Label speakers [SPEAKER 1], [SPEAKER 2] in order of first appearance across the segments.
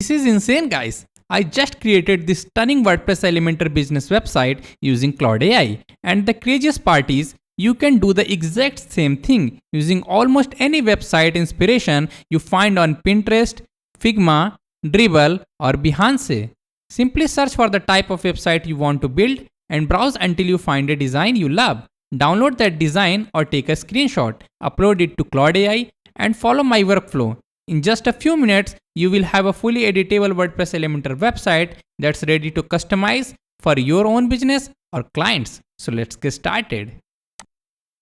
[SPEAKER 1] This is insane, guys. I just created this stunning WordPress Elementor business website using Claude AI. And the craziest part is, you can do the exact same thing using almost any website inspiration you find on Pinterest, Figma, Dribble, or Behance. Simply search for the type of website you want to build and browse until you find a design you love. Download that design or take a screenshot, upload it to Claude AI, and follow my workflow. In just a few minutes, you will have a fully editable WordPress Elementor website that's ready to customize for your own business or clients. So let's get started.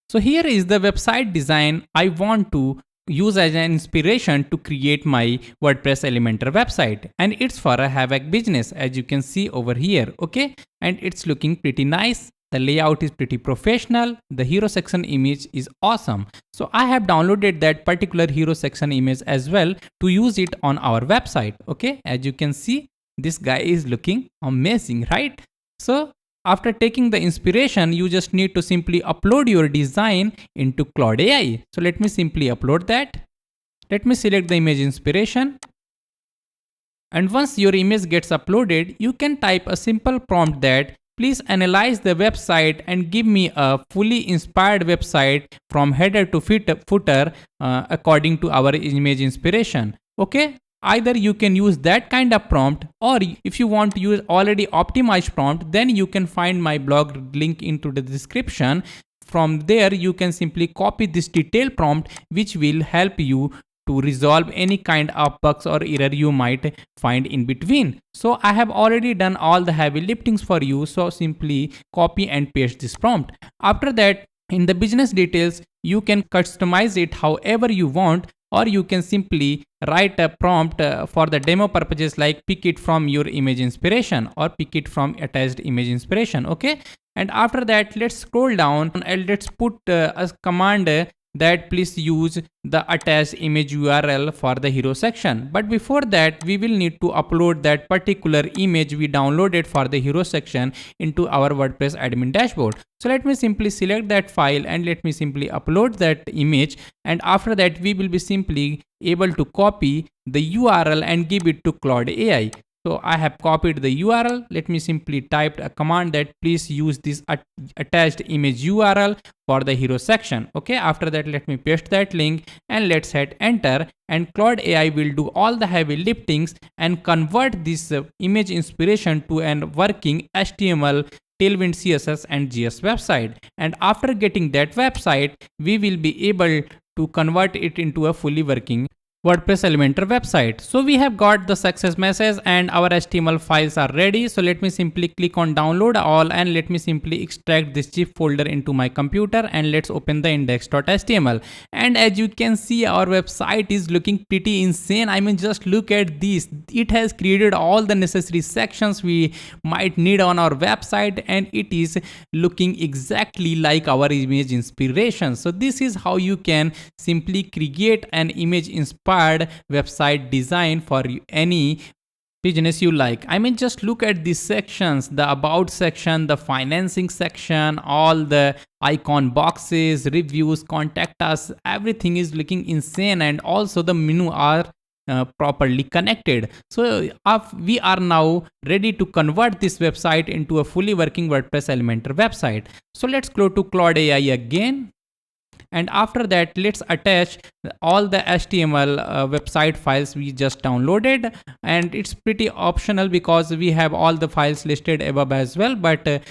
[SPEAKER 1] So here is the website design I want to use as an inspiration to create my WordPress Elementor website, and it's for a HVAC business, as you can see over here. Okay, and it's looking pretty nice. The layout is pretty professional. The hero section image is awesome. So I have downloaded that particular hero section image as well to use it on our website. Okay, as you can see, this guy is looking amazing, right? So after taking the inspiration, you just need to simply upload your design into Claude AI. So let me simply upload that. Let me select the image inspiration. And once your image gets uploaded, you can type a simple prompt that please analyze the website and give me a fully inspired website from header to footer according to our image inspiration. Okay, either you can use that kind of prompt, or if you want to use already optimized prompt, then you can find my blog link into the description. From there you can simply copy this detailed prompt, which will help you to resolve any kind of bugs or error you might find in between. So I have already done all the heavy liftings for you, so simply copy and paste this prompt. After that, in the business details, you can customize it however you want, or you can simply write a prompt for the demo purposes, like pick it from your image inspiration or pick it from attached image inspiration. Okay, and after that, let's scroll down and let's put a command that please use the attached image URL for the hero section. But before that, we will need to upload that particular image we downloaded for the hero section into our WordPress admin dashboard. So let me simply select that file and let me simply upload that image. And after that, we will be simply able to copy the URL and give it to Claude AI. So I have copied the URL. Let me simply type a command that please use this attached image URL for the hero section. Okay, after that, let me paste that link and let's hit enter, and Claude AI will do all the heavy liftings and convert this image inspiration to an working HTML, Tailwind CSS and GS website. And after getting that website, we will be able to convert it into a fully working WordPress Elementor website. So we have got the success message and our HTML files are ready. So let me simply click on download all and let me simply extract this zip folder into my computer, and let's open the index.html. And as you can see, our website is looking pretty insane. I mean, just look at this. It has created all the necessary sections we might need on our website, and it is looking exactly like our image inspiration. So this is how you can simply create an image inspired website design for any business you like. I mean, just look at these sections: the about section, the financing section, all the icon boxes, reviews, contact us. Everything is looking insane, and also the menu are properly connected. So we are now ready to convert this website into a fully working WordPress Elementor website. So let's go to Claude AI again. And after that, let's attach all the HTML website files we just downloaded, and it's pretty optional because we have all the files listed above as well. But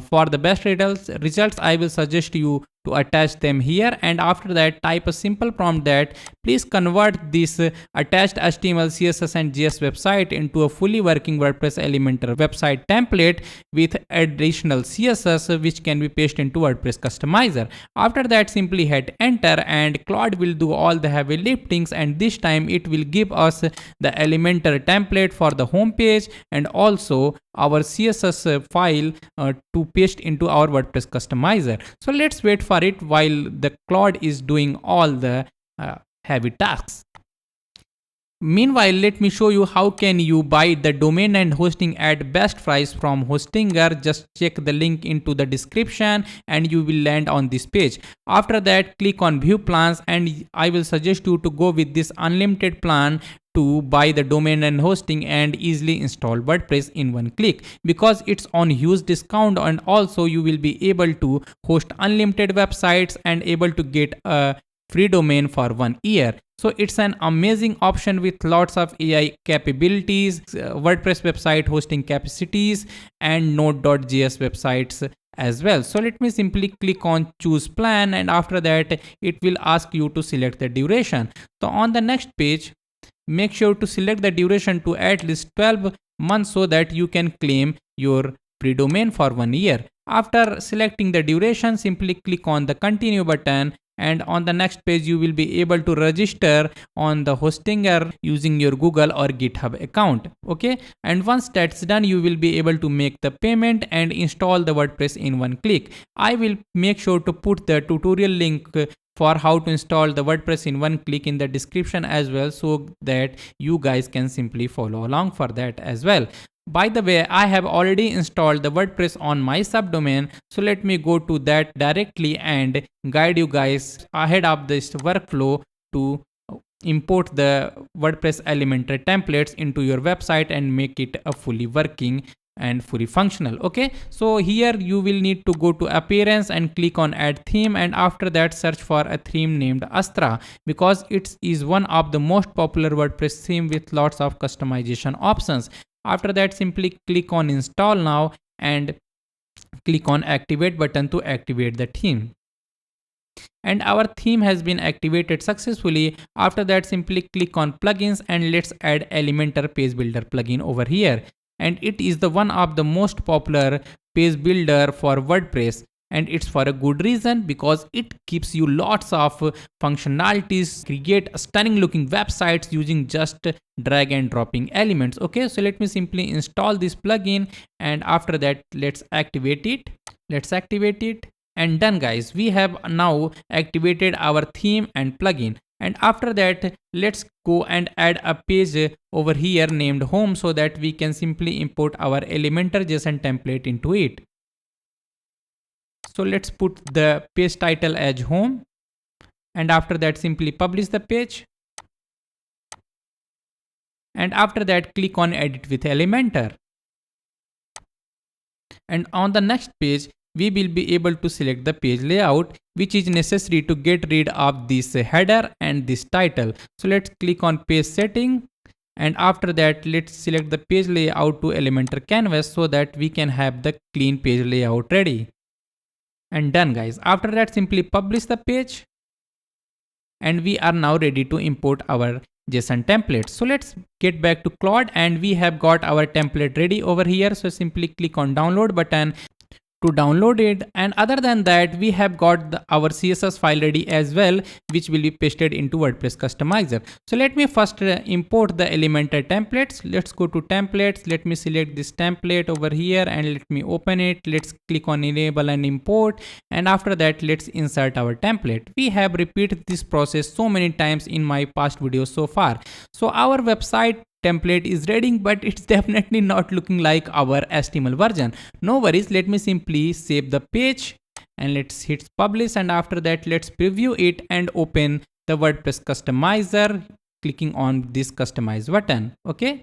[SPEAKER 1] for the best results, I will suggest you to attach them here. And after that, type a simple prompt that please convert this attached HTML, CSS and GS website into a fully working WordPress Elementor website template with additional CSS, which can be pasted into WordPress customizer. After that, simply hit enter, and Claude will do all the heavy liftings, and this time it will give us the Elementor template for the home page and also our CSS file to paste into our WordPress customizer. So let's wait for it while the Claude is doing all the heavy tasks. Meanwhile, let me show you how can you buy the domain and hosting at best price from Hostinger. Just check the link into the description and you will land on this page. After that, click on view plans, and I will suggest you to go with this unlimited plan to buy the domain and hosting and easily install WordPress in one click, because it's on huge discount, and also you will be able to host unlimited websites and able to get a free domain for 1 year. So it's an amazing option with lots of AI capabilities, WordPress website hosting capacities, and node.js websites as well. So let me simply click on choose plan, and after that it will ask you to select the duration. So on the next page, make sure to select the duration to at least 12 months so that you can claim your free domain for 1 year. After selecting the duration, simply click on the continue button, and on the next page you will be able to register on the hostinger using your Google or GitHub account. Okay, and once that's done, you will be able to make the payment and install the WordPress in one click. I will make sure to put the tutorial link for how to install the WordPress in one click in the description as well, so that you guys can simply follow along for that as well. By the way, I have already installed the WordPress on my subdomain, so let me go to that directly and guide you guys ahead of this workflow to import the WordPress Elementor templates into your website and make it a fully working and fully functional. Okay, so here you will need to go to appearance and click on add theme, and after that search for a theme named Astra, because it is one of the most popular WordPress theme with lots of customization options. After that, simply click on install now and click on activate button to activate the theme. And our theme has been activated successfully. After that, simply click on plugins and let's add Elementor page builder plugin over here. And it is the one of the most popular page builder for WordPress, and it's for a good reason, because it gives you lots of functionalities, create stunning looking websites using just drag and dropping elements. Okay, so let me simply install this plugin, and after that let's activate it. And done guys, we have now activated our theme and plugin. And after that, let's go and add a page over here named home, so that we can simply import our Elementor JSON template into it. So let's put the page title as home, and after that simply publish the page. And after that, click on edit with Elementor. And on the next page, we will be able to select the page layout, which is necessary to get rid of this header and this title. So let's click on page setting, and after that let's select the page layout to Elementor canvas, so that we can have the clean page layout ready. And done guys. After that, simply publish the page, and we are now ready to import our JSON template. So let's get back to Claude, and we have got our template ready over here. So simply click on download button to download it, and other than that, we have got our CSS file ready as well, which will be pasted into WordPress customizer. So let me first import the Elementor templates. Let's go to templates. Let me select this template over here and let me open it. Let's click on enable and import, and after that let's insert our template. We have repeated this process so many times in my past videos so far. So our website template is ready, but it's definitely not looking like our HTML version. No worries, let me simply save the page and let's hit publish, and after that let's preview it and open the WordPress customizer, clicking on this customize button. Okay,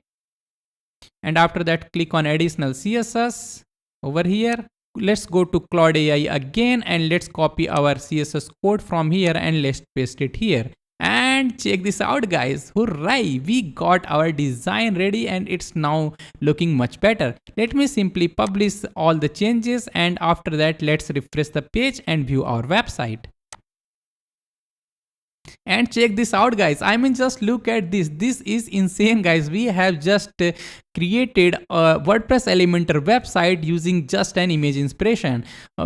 [SPEAKER 1] and after that click on additional CSS over here. Let's go to Claude AI again, and let's copy our CSS code from here and let's paste it here. And check this out guys, hooray, we got our design ready and it's now looking much better. Let me simply publish all the changes, and after that let's refresh the page and view our website. And check this out guys, I mean just look at this, this is insane guys. We have just created a WordPress Elementor website using just an image inspiration.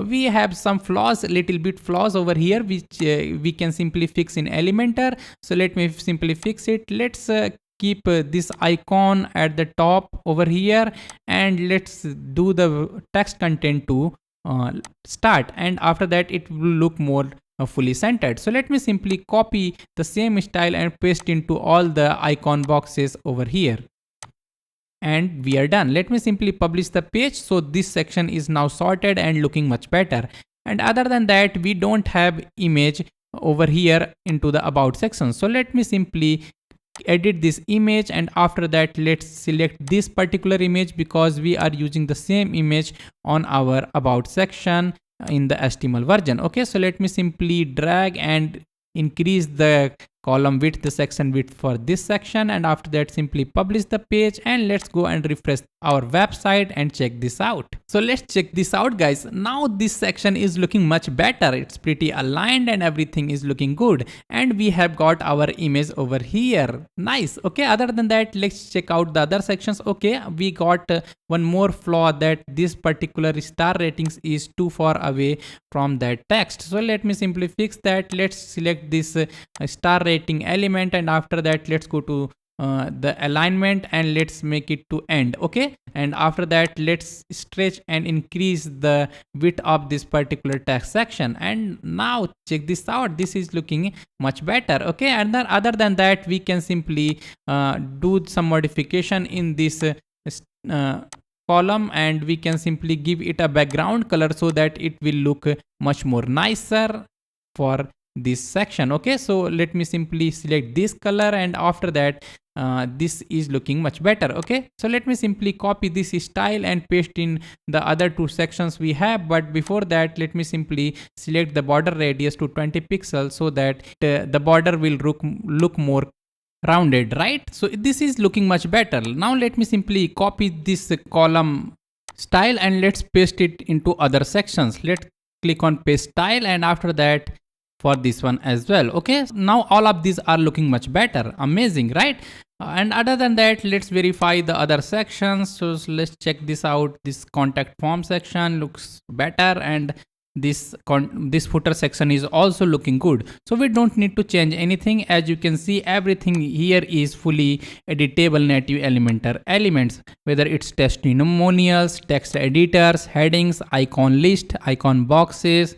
[SPEAKER 1] We have some flaws, little bit flaws over here, which we can simply fix in Elementor. So let me simply fix it. Let's keep this icon at the top over here, and let's do the text content to start, and after that it will look more fully centered. So let me simply copy the same style and paste into all the icon boxes over here, and we are done. Let me simply publish the page. So this section is now sorted and looking much better. And other than that, we don't have image over here into the about section. So let me simply edit this image, and after that let's select this particular image because we are using the same image on our about section in the HTML version. Okay, so let me simply drag and increase the column width, the section width for this section, and after that simply publish the page, and let's go and refresh our website and check this out. So let's check this out, guys. Now this section is looking much better. It's pretty aligned and everything is looking good, and we have got our image over here. Nice. Okay, other than that, let's check out the other sections. Okay, we got one more flaw, that this particular star ratings is too far away from that text. So let me simply fix that. Let's select this star rating element, and after that let's go to the alignment and let's make it to end. Okay, and after that let's stretch and increase the width of this particular text section, and now check this out, this is looking much better. Okay, and then other than that we can simply do some modification in this column, and we can simply give it a background color so that it will look much more nicer for this section. Okay, so let me simply select this color, and after that this is looking much better. Okay, so let me simply copy this style and paste in the other two sections we have, but before that let me simply select the border radius to 20 pixels so that the border will look more rounded, right? So this is looking much better. Now let me simply copy this column style and let's paste it into other sections. Let's click on paste style, and after that for this one as well. Okay, now all of these are looking much better. Amazing, right? And other than that, let's verify the other sections. So let's check this out. This contact form section looks better, and this footer section is also looking good. So we don't need to change anything. As you can see, everything here is fully editable native Elementor elements, whether it's testimonials, text editors, headings, icon list, icon boxes,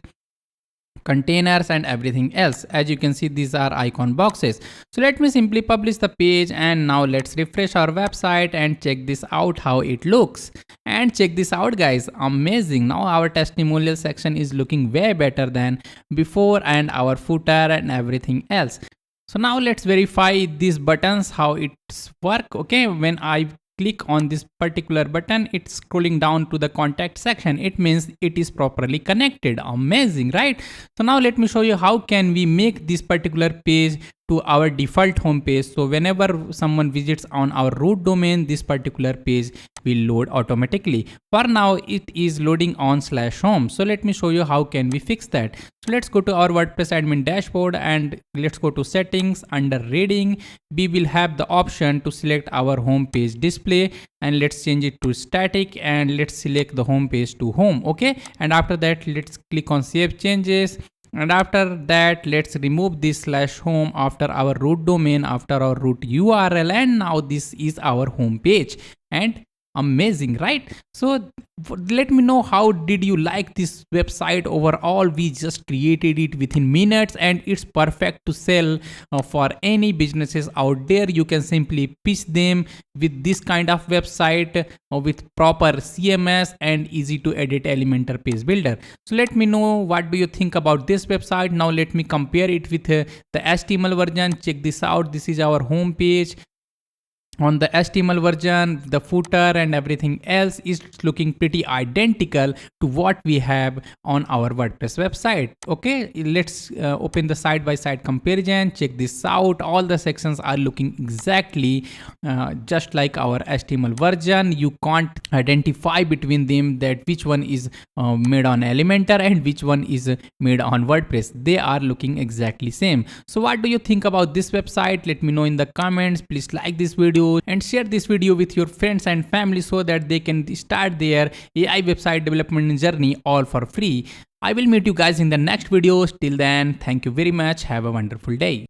[SPEAKER 1] containers, and everything else. As you can see, these are icon boxes. So let me simply publish the page, and now let's refresh our website and check this out how it looks. And check this out, guys, amazing. Now our testimonial section is looking way better than before, and our footer and everything else. So now let's verify these buttons how it's work. Okay, when I click on this particular button, it's scrolling down to the contact section. It means it is properly connected. Amazing, right? So now let me show you how can we make this particular page to our default home page. So whenever someone visits on our root domain, this particular page will load automatically. For now it is loading on /home. So let me show you how can we fix that. So let's go to our WordPress admin dashboard, and let's go to settings. Under reading, we will have the option to select our home page display, and let's change it to static, and let's select the home page to home. Okay, and after that let's click on save changes, and after that let's remove this /home after our root domain, after our root URL, and now this is our home page. And amazing, right? So let me know how did you like this website overall. We just created it within minutes, and it's perfect to sell for any businesses out there. You can simply pitch them with this kind of website with proper CMS and easy to edit Elementor page builder. So let me know what do you think about this website. Now let me compare it with the HTML version. Check this out. This is our home page. On the HTML version, the footer and everything else is looking pretty identical to what we have on our WordPress website. Okay, let's open the side-by-side comparison. Check this out. All the sections are looking exactly just like our HTML version. You can't identify between them that which one is made on Elementor and which one is made on WordPress. They are looking exactly same. So what do you think about this website? Let me know in the comments. Please like this video and share this video with your friends and family so that they can start their AI website development journey all for free. I will meet you guys in the next videos. Till then, thank you very much. Have a wonderful day.